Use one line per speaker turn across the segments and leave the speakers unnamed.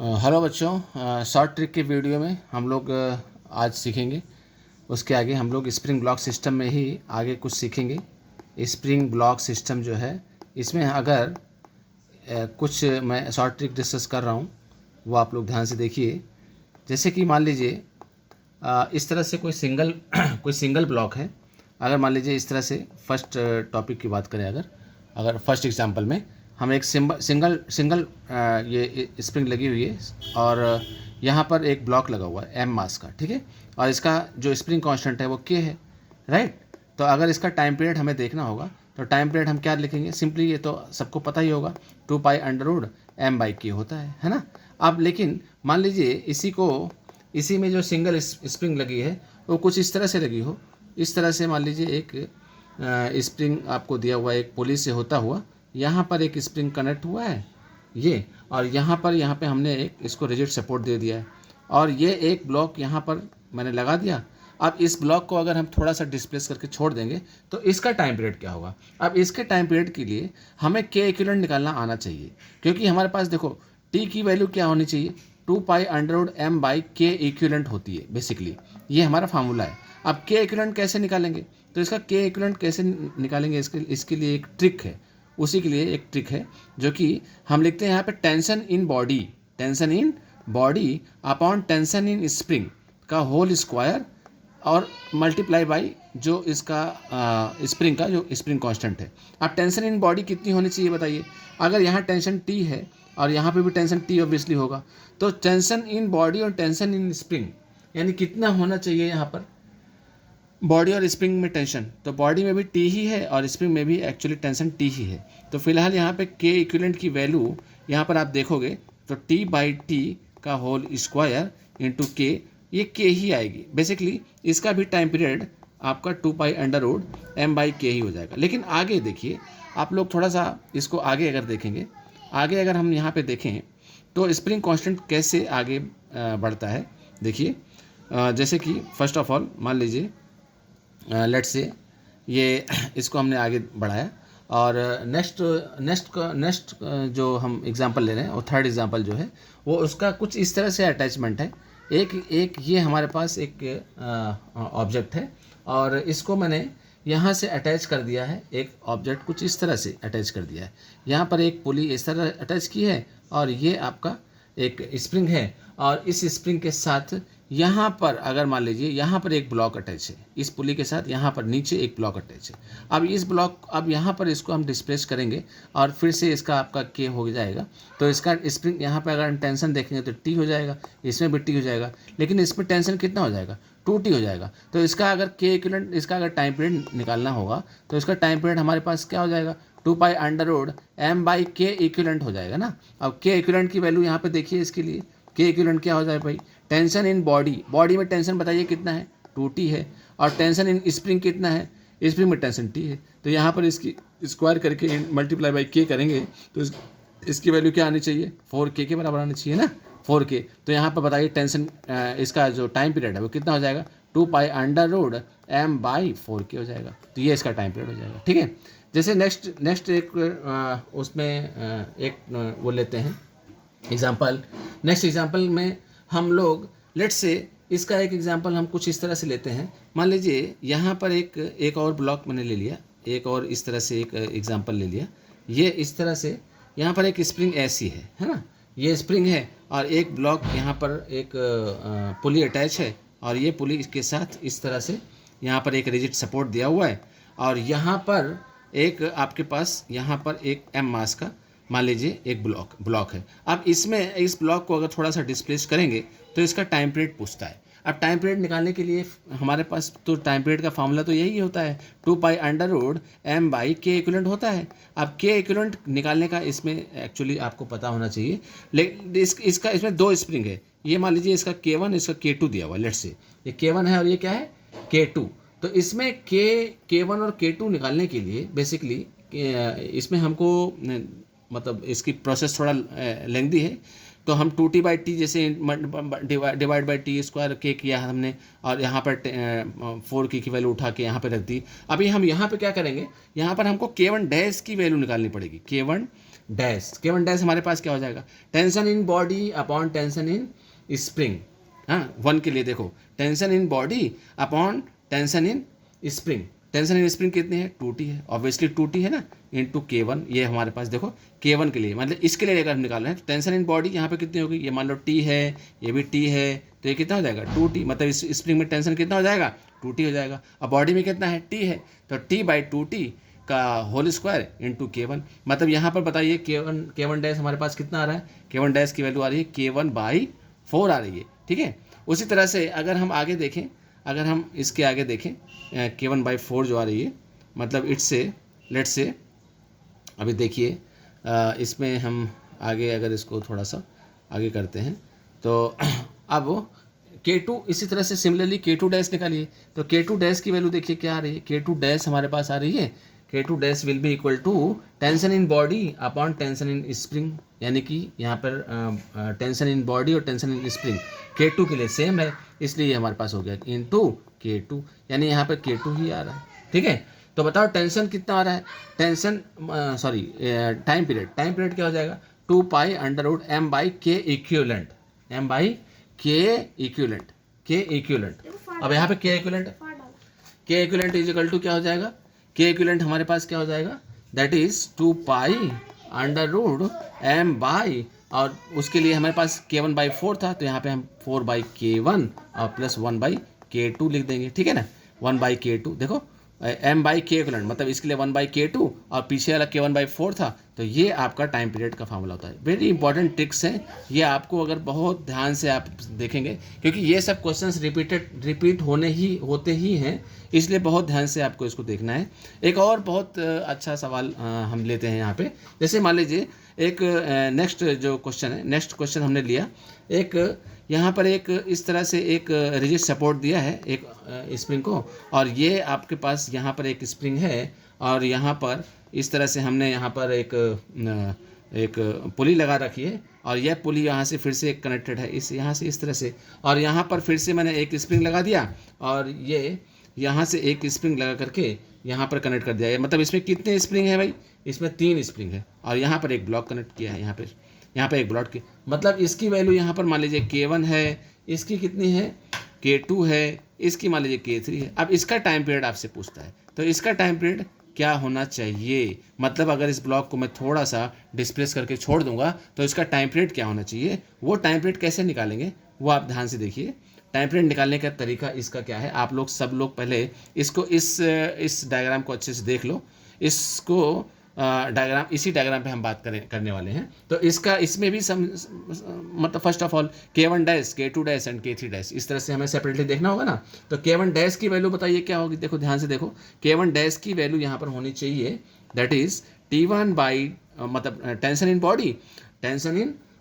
Hello बच्चों, short trick के video में हम लोग आज सीखेंगे। उसके आगे हम लोग स्प्रिंग ब्लॉक सिस्टम में ही आगे कुछ सीखेंगे। स्प्रिंग ब्लॉक सिस्टम जो है इसमें अगर कुछ मैं शॉर्ट ट्रिक डिस्कस कर रहा हूँ वो आप लोग ध्यान से देखिए। जैसे कि मान लीजिए इस तरह से कोई सिंगल कोई सिंगल ब्लॉक है। अगर मान लीजिए इस तरह से फर्स्ट टॉपिक की बात करें, अगर फर्स्ट एग्जांपल में हम एक सिंगल सिंगल ये स्प्रिंग लगी हुई है और यहाँ पर एक ब्लॉक लगा हुआ है एम मास का, ठीक है। और इसका जो स्प्रिंग कांस्टेंट है वो के है, राइट। तो अगर इसका टाइम पीरियड हमें देखना होगा तो टाइम पीरियड हम क्या लिखेंगे, सिंपली ये तो सबको पता ही होगा 2π√m/k होता है ना। अब लेकिन मान लीजिए इसी में जो सिंगल स्प्रिंग लगी है वो कुछ इस तरह से लगी हो। इस तरह से मान लीजिए एक स्प्रिंग आपको दिया हुआ है, एक पुली से होता हुआ यहाँ पर एक स्प्रिंग कनेक्ट हुआ है ये, और यहाँ पे हमने एक इसको रिजिड सपोर्ट दे दिया है और ये एक ब्लॉक यहाँ पर मैंने लगा दिया। अब इस ब्लॉक को अगर हम थोड़ा सा डिस्प्लेस करके छोड़ देंगे तो इसका टाइम पीरियड क्या होगा। अब इसके टाइम पीरियड के लिए हमें के इक्विवेलेंट निकालना आना चाहिए, क्योंकि हमारे पास देखो टी की वैल्यू क्या होनी चाहिए, 2π√m/k इक्विवेलेंट होती है बेसिकली, ये हमारा फार्मूला है। अब के इक्विवेलेंट कैसे निकालेंगे, तो इसका के इक्विवेलेंट कैसे निकालेंगे, इसके लिए एक ट्रिक है। उसी के लिए एक ट्रिक है जो कि हम लिखते हैं यहाँ पे tension in body upon tension in spring का होल स्क्वायर और मल्टीप्लाई बाई जो इसका स्प्रिंग का जो स्प्रिंग कांस्टेंट है। अब टेंशन इन बॉडी कितनी होनी चाहिए बताइए। अगर यहाँ टेंशन टी है और यहाँ पे भी टेंशन टी ऑब्वियसली होगा, तो टेंशन इन बॉडी और टेंशन इन स्प्रिंग यानी कितना होना चाहिए यहाँ पर, बॉडी और स्प्रिंग में टेंशन, तो बॉडी में भी टी ही है और स्प्रिंग में भी एक्चुअली टेंशन टी ही है। तो फिलहाल यहाँ पे के इक्विवेलेंट की वैल्यू यहाँ पर आप देखोगे तो t/t का होल स्क्वायर इंटू के, ये के ही आएगी बेसिकली। इसका भी टाइम पीरियड आपका 2π√m/k ही हो जाएगा। लेकिन आगे देखिए, आप लोग थोड़ा सा इसको आगे अगर देखेंगे, आगे अगर हम यहाँ पे देखें तो स्प्रिंग कांस्टेंट कैसे आगे बढ़ता है देखिए। जैसे कि फर्स्ट ऑफ ऑल मान लीजिए लेट्स से ये इसको हमने आगे बढ़ाया और नेक्स्ट जो हम एग्जांपल ले रहे हैं और थर्ड एग्जांपल जो है वो उसका कुछ इस तरह से अटैचमेंट है। एक ये हमारे पास एक ऑब्जेक्ट है और इसको मैंने यहाँ से अटैच कर दिया है, एक ऑब्जेक्ट कुछ इस तरह से अटैच कर दिया है। यहाँ पर एक पुली इस तरह अटैच की है और ये आपका एक स्प्रिंग है और इस स्प्रिंग के साथ यहाँ पर अगर मान लीजिए यहाँ पर एक ब्लॉक अटैच है, इस पुली के साथ यहाँ पर नीचे एक ब्लॉक अटैच है। अब इस ब्लॉक, अब यहाँ पर इसको हम डिस्प्लेस करेंगे और फिर से इसका आपका के हो जाएगा। तो इसका स्प्रिंग यहाँ पर अगर हम टेंशन देखेंगे तो टी हो जाएगा, इसमें भी टी हो जाएगा, लेकिन इसमें टेंशन कितना हो जाएगा, 2t हो जाएगा। तो इसका अगर के इक्विवेलेंट, इसका अगर टाइम पीरियड निकालना होगा तो इसका टाइम पीरियड हमारे पास क्या हो जाएगा, 2π√m/k इक्विवेलेंट हो जाएगा ना। अब के इक्विवेलेंट की वैल्यू यहाँ पे देखिए, इसके लिए के इक्विवेलेंट क्या हो जाए भाई, टेंशन इन बॉडी में टेंशन बताइए कितना है, 2t है, और टेंशन इन स्प्रिंग कितना है, स्प्रिंग में टेंशन t है। तो यहाँ पर इसकी स्क्वायर करके मल्टीप्लाई बाई के करेंगे तो इसकी वैल्यू क्या आनी चाहिए, 4k के बराबर आनी चाहिए ना, 4k। तो यहाँ पर बताइए टेंशन इसका जो टाइम पीरियड है वो कितना हो जाएगा, 2π√m/4k हो जाएगा। तो ये इसका टाइम पीरियड हो जाएगा, ठीक है। जैसे नेक्स्ट एक उसमें एक वो लेते हैं एग्जाम्पल। नेक्स्ट एग्जाम्पल में हम लोग लेट्स से इसका एक एग्जाम्पल हम कुछ इस तरह से लेते हैं। मान लीजिए यहाँ पर एक और ब्लॉक मैंने ले लिया, एक और इस तरह से एक एग्जाम्पल ले लिया। ये इस तरह से यहाँ पर एक स्प्रिंग ऐसी है ना, ये स्प्रिंग है और एक ब्लॉक यहाँ पर एक पुली अटैच है और ये पुली इसके साथ इस तरह से यहाँ पर एक रिजिड सपोर्ट दिया हुआ है और यहाँ पर एक आपके पास यहाँ पर एक एम मास का मान लीजिए एक ब्लॉक है। अब इसमें इस ब्लॉक को अगर थोड़ा सा डिस्प्लेस करेंगे तो इसका टाइम पीरियड पूछता है। अब टाइम पीरियड निकालने के लिए हमारे पास तो टाइम पीरियड का फार्मूला तो यही होता है, 2π√m/k इक्विवेलेंट होता है। अब के इक्विवेलेंट निकालने का इसमें एक्चुअली आपको पता होना चाहिए, लेकिन इसका इसमें दो स्प्रिंग है। ये मान लीजिए इसका K1 इसका K2 दिया हुआ है, लेट्स से ये K1 है और ये क्या है K2। तो इसमें K1 और K2 निकालने के लिए बेसिकली इसमें हमको मतलब इसकी प्रोसेस थोड़ा लेंथी है, तो हम 2t/t जैसे डिवाइड बाई टी स्क्वायर के किया हमने और यहाँ पर 4k की वैल्यू उठा के यहाँ पे रख दी। अभी हम यहाँ पे क्या करेंगे, यहाँ पर हमको K1 डैश की वैल्यू निकालनी पड़ेगी, K1 डैश, K1 डैश हमारे पास क्या हो जाएगा, tension in body upon tension in spring. हाँ, 1 के लिए देखो, tension in body upon tension in spring. Tension in spring कितनी है, 2T है, ऑब्वियसली 2T है ना, इंटू K1। ये हमारे पास देखो K1 के लिए, मतलब इसके लिए अगर हम निकाल रहे हैं, टेंशन इन बॉडी यहाँ पे कितनी होगी, ये मान लो T है, ये भी T है, तो ये कितना हो जाएगा 2T, मतलब इस स्प्रिंग में टेंशन कितना हो जाएगा 2T हो जाएगा। अब बॉडी में कितना है, T है, तो T/2T का होल स्क्वायर इंटू K1। मतलब यहाँ पर बताइए K1 डैश हमारे पास कितना आ रहा है, K1 डैश की वैल्यू आ रही है K1/4 आ रही है, ठीक है। उसी तरह से अगर हम आगे देखें, अगर हम इसके आगे देखें K1/4 जो आ रही है, मतलब इट्स से लेट्स से, अभी देखिए इसमें हम आगे अगर इसको थोड़ा सा आगे करते हैं तो अब K2 इसी तरह से सिमिलरली K2 डैश निकालिए। तो K2 डैश की वैल्यू देखिए क्या आ रही है, K2 डैश हमारे पास आ रही है, K2 dash will be equal to tension in body upon tension in spring, यानी कि यहाँ पर टेंशन इन बॉडी और टेंशन इन स्प्रिंग K2 के लिए सेम है, इसलिए ये हमारे पास हो गया इंटू K2, यानी यहाँ पर K2 ही आ रहा है, ठीक है। तो बताओ टेंशन कितना आ रहा है, टेंशन सॉरी टाइम पीरियड क्या हो जाएगा, 2π√m/k इक्विवेलेंट, k इक्विवेलेंट। अब यहाँ पे k equivalent is equal to क्या हो जाएगा, k इक्विवेलेंट हमारे पास क्या हो जाएगा, दैट इज 2π√m/, और उसके लिए हमारे पास K1/4 था, तो यहाँ पे हम 4/K1 और प्लस 1/K2 लिख देंगे, ठीक है ना, 1/K2। देखो m/k इक्विवेलेंट, मतलब इसके लिए 1/K2 और पीछे वाला K1/4 था, तो ये आपका टाइम पीरियड का फार्मूला होता है। वेरी इंपॉर्टेंट ट्रिक्स हैं ये, आपको अगर बहुत ध्यान से आप देखेंगे, क्योंकि ये सब क्वेश्चंस रिपीट होते ही हैं, इसलिए बहुत ध्यान से आपको इसको देखना है। एक और बहुत अच्छा सवाल हम लेते हैं यहाँ पे, जैसे मान लीजिए एक नेक्स्ट जो क्वेश्चन है, नेक्स्ट क्वेश्चन हमने लिया, एक यहाँ पर एक इस तरह से एक रिजिड सपोर्ट दिया है एक स्प्रिंग को, और ये आपके पास यहाँ पर एक स्प्रिंग है, और यहाँ पर इस तरह से हमने यहाँ पर एक पुली लगा रखी है, और यह पुली यहाँ से फिर से कनेक्टेड है इस यहाँ से इस तरह से, और यहाँ पर फिर से मैंने एक स्प्रिंग लगा दिया, और ये यहाँ से एक स्प्रिंग लगा करके यहाँ पर कनेक्ट कर दिया। मतलब इसमें कितने स्प्रिंग है भाई, इसमें 3 स्प्रिंग है, और यहाँ पर एक ब्लॉक कनेक्ट किया है, यहाँ पर एक ब्लॉक की, मतलब इसकी वैल्यू यहाँ पर मान लीजिए K1 है, इसकी कितनी है K2 है, इसकी मान लीजिए K3 है। अब इसका टाइम पीरियड आपसे पूछता है, तो इसका टाइम पीरियड क्या होना चाहिए, मतलब अगर इस ब्लॉक को मैं थोड़ा सा डिस्प्लेस करके छोड़ दूंगा तो इसका टाइम पीरियड क्या होना चाहिए, वो टाइम पीरियड कैसे निकालेंगे वो आप ध्यान से देखिए। टाइम पीरियड निकालने का तरीका इसका क्या है, आप लोग सब लोग पहले इसको इस डायग्राम को अच्छे से देख लो, इसको डायग्राम, इसी डायग्राम पे हम बात करने वाले हैं। तो इसमें भी मतलब first of all K1 dash, K2 dash and K3 dash, इस तरह से हमें सेपरेटली देखना होगा ना। तो K1 डैश की वैल्यू बताइए क्या होगी, देखो ध्यान से देखो, K1 डैश की वैल्यू यहाँ पर होनी चाहिए, दैट इज T1 मतलब tension in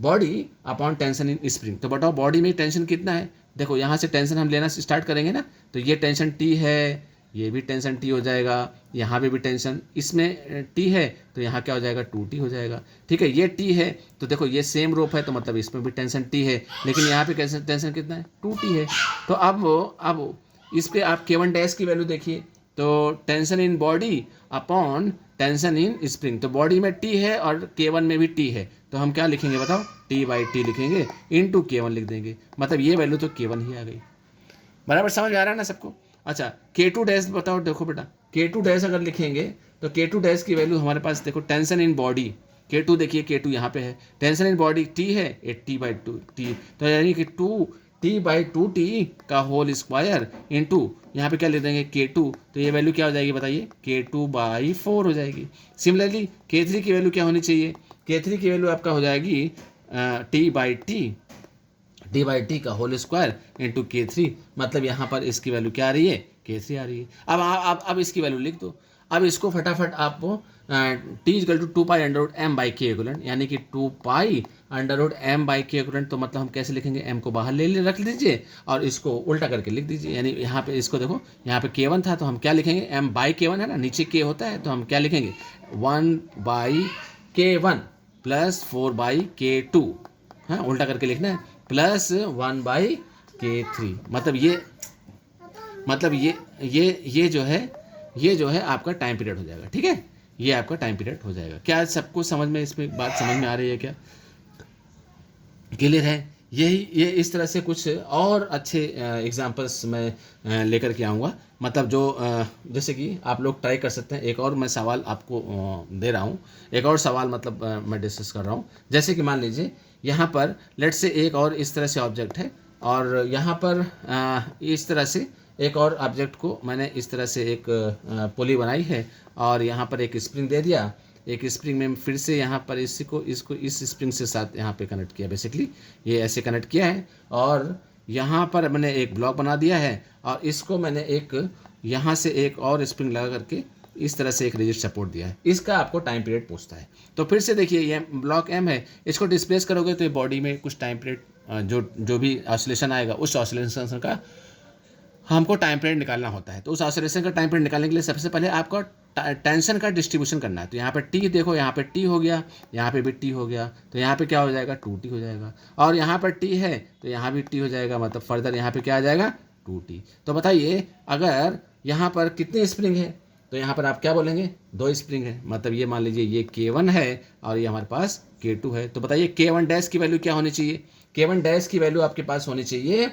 body upon tension in spring. तो बताओ बॉडी में टेंशन कितना है, देखो यहाँ से टेंशन हम लेना स्टार्ट करेंगे ना, तो ये टेंशन T है, ये भी टेंशन T हो जाएगा, यहाँ पे भी टेंशन इसमें T है, तो यहाँ क्या हो जाएगा 2T हो जाएगा, ठीक है। ये T है, तो देखो ये सेम रोप है, तो मतलब इसमें भी टेंशन T है, लेकिन यहाँ पे टेंशन कितना है 2T है। तो अब इस पर आप K1 डैश की वैल्यू देखिए, तो tension in body upon tension in spring, तो बॉडी में T है और K1 में भी T है, तो हम क्या लिखेंगे बताओ, T/T लिखेंगे इंटू K1 लिख देंगे, मतलब ये वैल्यू तो K1 ही आ गई। बराबर समझ में आ रहा है ना सबको। अच्छा K2 डैश बताओ, देखो बेटा K2 डैश अगर लिखेंगे तो K2 डैश की वैल्यू हमारे पास देखो, टेंशन इन बॉडी K2 देखिए, K2 यहाँ पे है, टेंशन इन बॉडी T है, T/2T, तो यानी कि 2T/2T का होल स्क्वायर इंटू यहाँ पे क्या लिख देंगे K2, तो ये वैल्यू क्या हो जाएगी बताइए, K2/4 हो जाएगी। सिमिलरली K3 की वैल्यू क्या होनी चाहिए, K3 की वैल्यू आपका हो जाएगी T/T का होल स्क्वायर इंटू K3, मतलब यहाँ पर इसकी वैल्यू क्या आ रही है, K3 आ रही है। अब इसकी वैल्यू लिख दो, अब इसको फटाफट आप T equal to 2π√m/k equivalent, यानी कि 2π√m/k इक्वलेंट, तो मतलब हम कैसे लिखेंगे, m को बाहर रख लीजिए और इसको उल्टा करके लिख दीजिए, यानी यहाँ पे इसको देखो, यहाँ पे K1 था तो हम क्या लिखेंगे, m/K1 है ना, नीचे K होता है, तो हम क्या लिखेंगे 1/K1 प्लस 4/K2, हाँ उल्टा करके लिखना है, प्लस 1/K3, मतलब ये जो है आपका टाइम पीरियड हो जाएगा, ठीक है। ये आपका टाइम पीरियड हो जाएगा। क्या सबको समझ में, इसमें बात समझ में आ रही है क्या? क्लियर है? ये इस तरह से कुछ और अच्छे एग्जांपल्स मैं लेकर के आऊँगा, मतलब जो जैसे कि आप लोग ट्राई कर सकते हैं। एक और मैं सवाल आपको दे रहा हूँ, एक और सवाल मतलब मैं डिस्कस कर रहा हूँ। जैसे कि मान लीजिए यहाँ पर लेट से एक और इस तरह से ऑब्जेक्ट है, और यहाँ पर इस तरह से एक और ऑब्जेक्ट को मैंने इस तरह से एक पुली बनाई है, और यहाँ पर एक स्प्रिंग दे दिया। एक स्प्रिंग में फिर से यहाँ पर इसको इसको इस स्प्रिंग से साथ यहाँ पे कनेक्ट किया, बेसिकली ये ऐसे कनेक्ट किया है, और यहाँ पर मैंने एक ब्लॉक बना दिया है, और इसको मैंने एक यहाँ से एक और स्प्रिंग लगा करके इस तरह से एक रिजिड सपोर्ट दिया है। इसका आपको टाइम पीरियड पूछता है। तो फिर से देखिए, ये ब्लॉक एम है, इसको डिस्प्लेस करोगे तो ये बॉडी में कुछ टाइम पीरियड जो भी ऑसिलेशन आएगा, उस ऑसिलेशन का हमको टाइम पीरियड निकालना होता है। तो उस ऑसिलेशन का टाइम पीरियड निकालने के लिए सबसे पहले आपको टेंशन का डिस्ट्रीब्यूशन करना है। तो यहाँ पे टी देखो, यहाँ पे टी हो गया, यहाँ पे भी टी हो गया, तो यहाँ पे क्या हो जाएगा, 2t हो जाएगा। और यहाँ पर टी है तो यहाँ भी टी हो जाएगा, मतलब फर्दर यहाँ पे क्या आ जाएगा, 2t। तो बताइए अगर यहाँ पर कितने स्प्रिंग है, तो यहाँ पर आप क्या बोलेंगे, 2 स्प्रिंग है। मतलब ये मान लीजिए ये K1 है और ये हमारे पास K2 है। तो बताइए K1 डैश की वैल्यू क्या होनी चाहिए? K1 डैश की वैल्यू आपके पास होनी चाहिए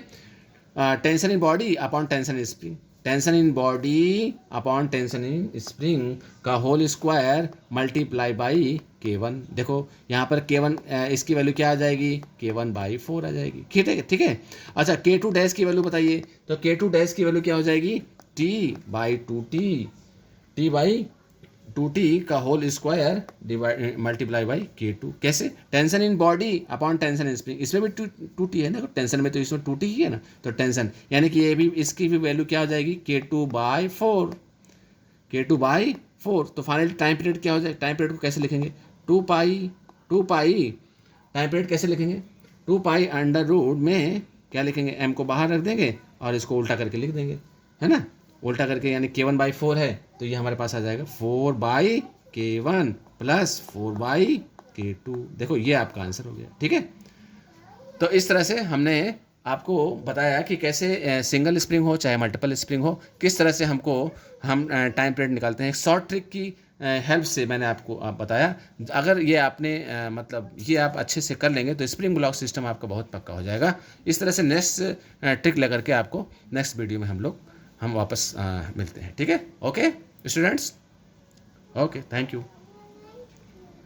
tension in body upon tension in spring, tension in body upon tension in spring का whole square multiply by K1। देखो यहाँ पर K1 इसकी वैल्यू क्या आ जाएगी, K1/4 आ जाएगी। ठीक है, ठीक है। अच्छा, K2 डैश की वैल्यू बताइए, तो K2 डैश की वैल्यू क्या हो जाएगी, T/2t का whole square divide multiply by K2। कैसे? Tension in body upon tension in spring, इसमें भी 2t है ना, टेंशन में तो इसमें 2t ही है ना, तो टेंशन यानी कि ये भी, इसकी भी वैल्यू क्या हो जाएगी, K2/4, K2/4। तो फाइनली टाइम पीरियड क्या हो जाएगा, टाइम पीरियड को कैसे लिखेंगे, 2 पाई टाइम पीरियड कैसे लिखेंगे, 2 पाई अंडर रूट में क्या लिखेंगे, m को बाहर रख देंगे और इसको उल्टा करके लिख देंगे, है ना, उल्टा करके, यानी K1/4 है तो ये हमारे पास आ जाएगा 4/K1 प्लस 4/K2। देखो ये आपका आंसर हो गया। ठीक है, तो इस तरह से हमने आपको बताया कि कैसे सिंगल स्प्रिंग हो चाहे मल्टीपल स्प्रिंग हो, किस तरह से हम टाइम पीरियड निकालते हैं। एक शॉर्ट ट्रिक की हेल्प से मैंने आपको बताया। अगर ये आपने मतलब ये आप अच्छे से कर लेंगे तो स्प्रिंग ब्लॉक सिस्टम आपका बहुत पक्का हो जाएगा। इस तरह से नेक्स्ट ट्रिक लेकर के आपको नेक्स्ट वीडियो में हम वापस मिलते हैं। ठीक है, okay students, okay, thank you.